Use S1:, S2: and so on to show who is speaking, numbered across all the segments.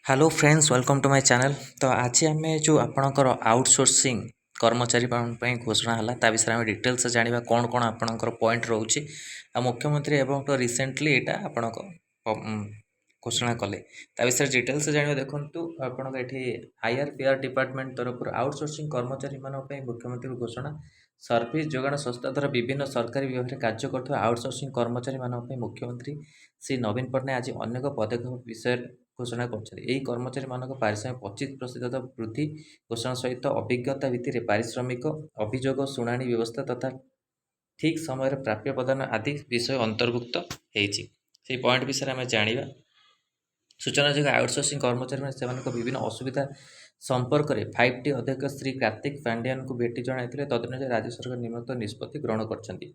S1: Hello friends welcome to my channel. तो आज आम जो आपणकर आउटसोर्सिंग कर्मचारी घोषणा है ता विषय में डिटेल्स जाना कौन कौन आपणकर पॉइंट रोचे आ मुख्यमंत्री एवं तो रिसेंटली यहाँ आपण घोषणा कले ता विषय डिटेल्स जाना देखूँ आपड़ ये IRPR डिपार्टमेंट तरफ आउटसोर्सिंग कर्मचारी मुख्यमंत्री घोषणा सर्विस जोगाण संस्था द्वारा विभिन्न सरकारी विभाग में कार्य कर आउटसोर्सिंग कर्मचारी मुख्यमंत्री श्री नवीन पट्टनायक आज अनेक पदक्षेप विषय घोषणा कर कर्मचारी पारिश्रमिक 25% वृद्धि घोषणा सहित अभिज्ञता भित्ति पारिश्रमिक अभियोग शुणाणी व्यवस्था तथा ठीक समय प्राप्य प्रदान आदि विषय अंतर्भुक्त होती पॉइंट विषय आम जाना सूचनाजोग्य आउटसोर्सिंग कर्मचारी से विभिन्न असुविधा संपर्क में 5T अध्यक्ष श्री कार्तिक पांड्यान को भेटी जन तदनुसार राज्य सरकार निम्नलिखित निष्पत्ति ग्रहण कर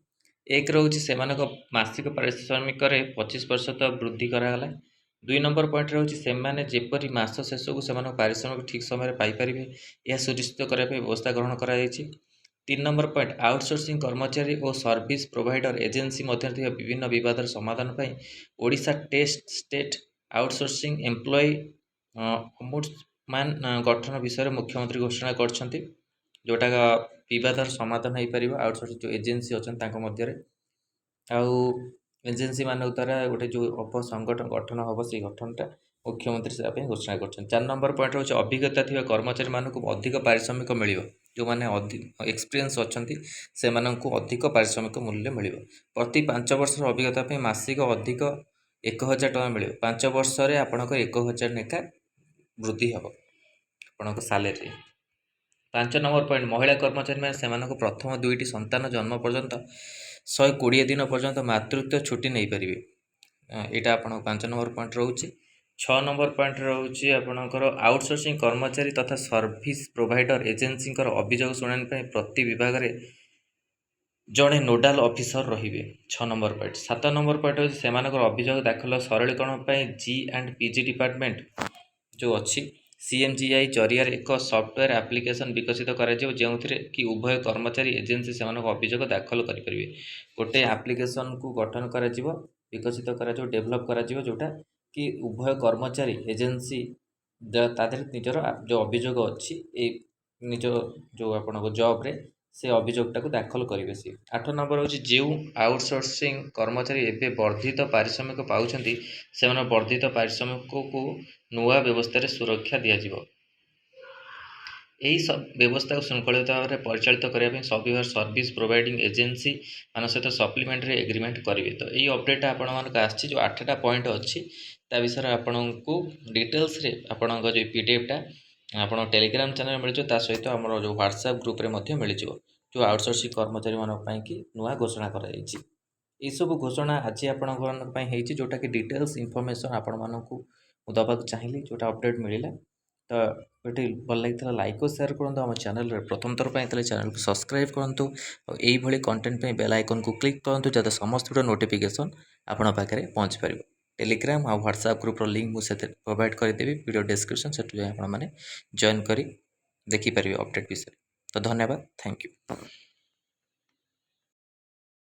S1: एक रोचे से मासिक पारिश्रमिक 25% वृद्धि कराला। 2 नंबर पॉइंट रोचे से जेपरी मास शेष को पारिश्रमिक ठीक समय पाइपर यह सुनिश्चित करने व्यवस्था ग्रहण कर 3 नंबर पॉइंट आउटसोर्सिंग कर्मचारी और सर्विस प्रोवाइडर एजेन्सी मध्य विभिन्न विवादर समाधान पर Odisha test state outsourcing employ ombudsman गठन विषय मुख्यमंत्री घोषणा कर जोटा विवादर समाधान हो पार आउटसोर्सिंग जो एजेन्सी अच्छा मध्य आउ एजेन्सी मान द्वारा गोटे जो संगठन गठन हम से गठनटा मुख्यमंत्री से घोषणा कर 4 नंबर पॉइंट रोचे अभिज्ञता थी कर्मचारी मानक अधिक पारिश्रमिक मिल जो मैंने एक्सपीरियंस अच्छा से अधिक पारिश्रमिक मूल्य मिल प्रति 5 वर्ष अभिज्ञता मासिक अधिक 1000 टका मिल 5 वर्ष आपंकर 1000 लेखा वृद्धि हम आप सालेरी। 5 नंबर पॉइंट महिला कर्मचारी से प्रथम 2टी संतान जन्म पर्यंत 120 दिन पर्यंत मातृत्व छुट्टी नहीं पारे यहाँ आप 5 नंबर पॉइंट रोचे। 6 नंबर पॉइंट रोचे आपणकर आउटसोर्सिंग कर्मचारी तथा सर्विस प्रोवाइडर एजेन्सी अभियोग शुणाणी प्रति विभाग में जड़े नोडाल ऑफिसर रहिबे 6 नंबर पॉइंट। 7 नंबर पॉइंट होची सेमानकर अभियोग दाखल सरलीकरण G&PG डिपार्टमेंट जो अच्छी CMGI जरिया एक सॉफ्टवेयर एप्लिकेशन विकसित कर जो कि उभय कर्मचारी एजेन्सी से अभियोग दाखल करेंगे गोटे एप्लिकेशन को गठन कर विकसित कर डेभलप कर जोटा कि उभय कर्मचारी एजेन्सी निजर जो अभियोग अच्छी निज जो आप जॉब रे से अभियोगटा को दाखल करेंगे सी। 8 नंबर हूँ जो आउटसोर्सिंग कर्मचारी एवं वर्धित पारिश्रमिक पाँच से वर्धित पारिश्रमिक को नुआ व्यवस्था सुरक्षा दिज्व यही सब व्यवस्था को श्रृंखलित भाव में परिचालित करने सभी सर्विस प्रोवाइडिंग एजेन्सी मान सहित सप्लीमेंटरी एग्रीमेंट करेंगे। तो यही अपडेट आपको जो 8टा पॉइंट अच्छी ता विषय आपको डिटेल्स आपण जो PDF आप टेलीग्राम चैनल मिल सहित आम जो व्हाट्सएप ग्रुप रे मिल जो आउटसोर्सिंग कर्मचारी मानी कि नुआ घोषणा कर सब घोषणा आज आपण जोटा कि डिटेल्स इनफॉरमेशन आपण मानू दबाक चाहिए जोटा अपडेट मिलला। तो ये भल लगी लाइक और शेयर करूँ आम चैनल प्रथम थर पर चैनल को सब्सक्राइब करूँ और यही कंटेंट पे बेल आइकन को क्लिक करूँ जब समस्त नोटिफिकेशन आपण पाखे पहुँच पार। टेलीग्राम और व्हाट्सएप ग्रुप लिंक मुझे प्रोवाइड करदेवी वीडियो डिस्क्रिप्शन से आप जॉइन कर देखिपारे अपडेट विषय। तो धन्यवाद, थैंक यू।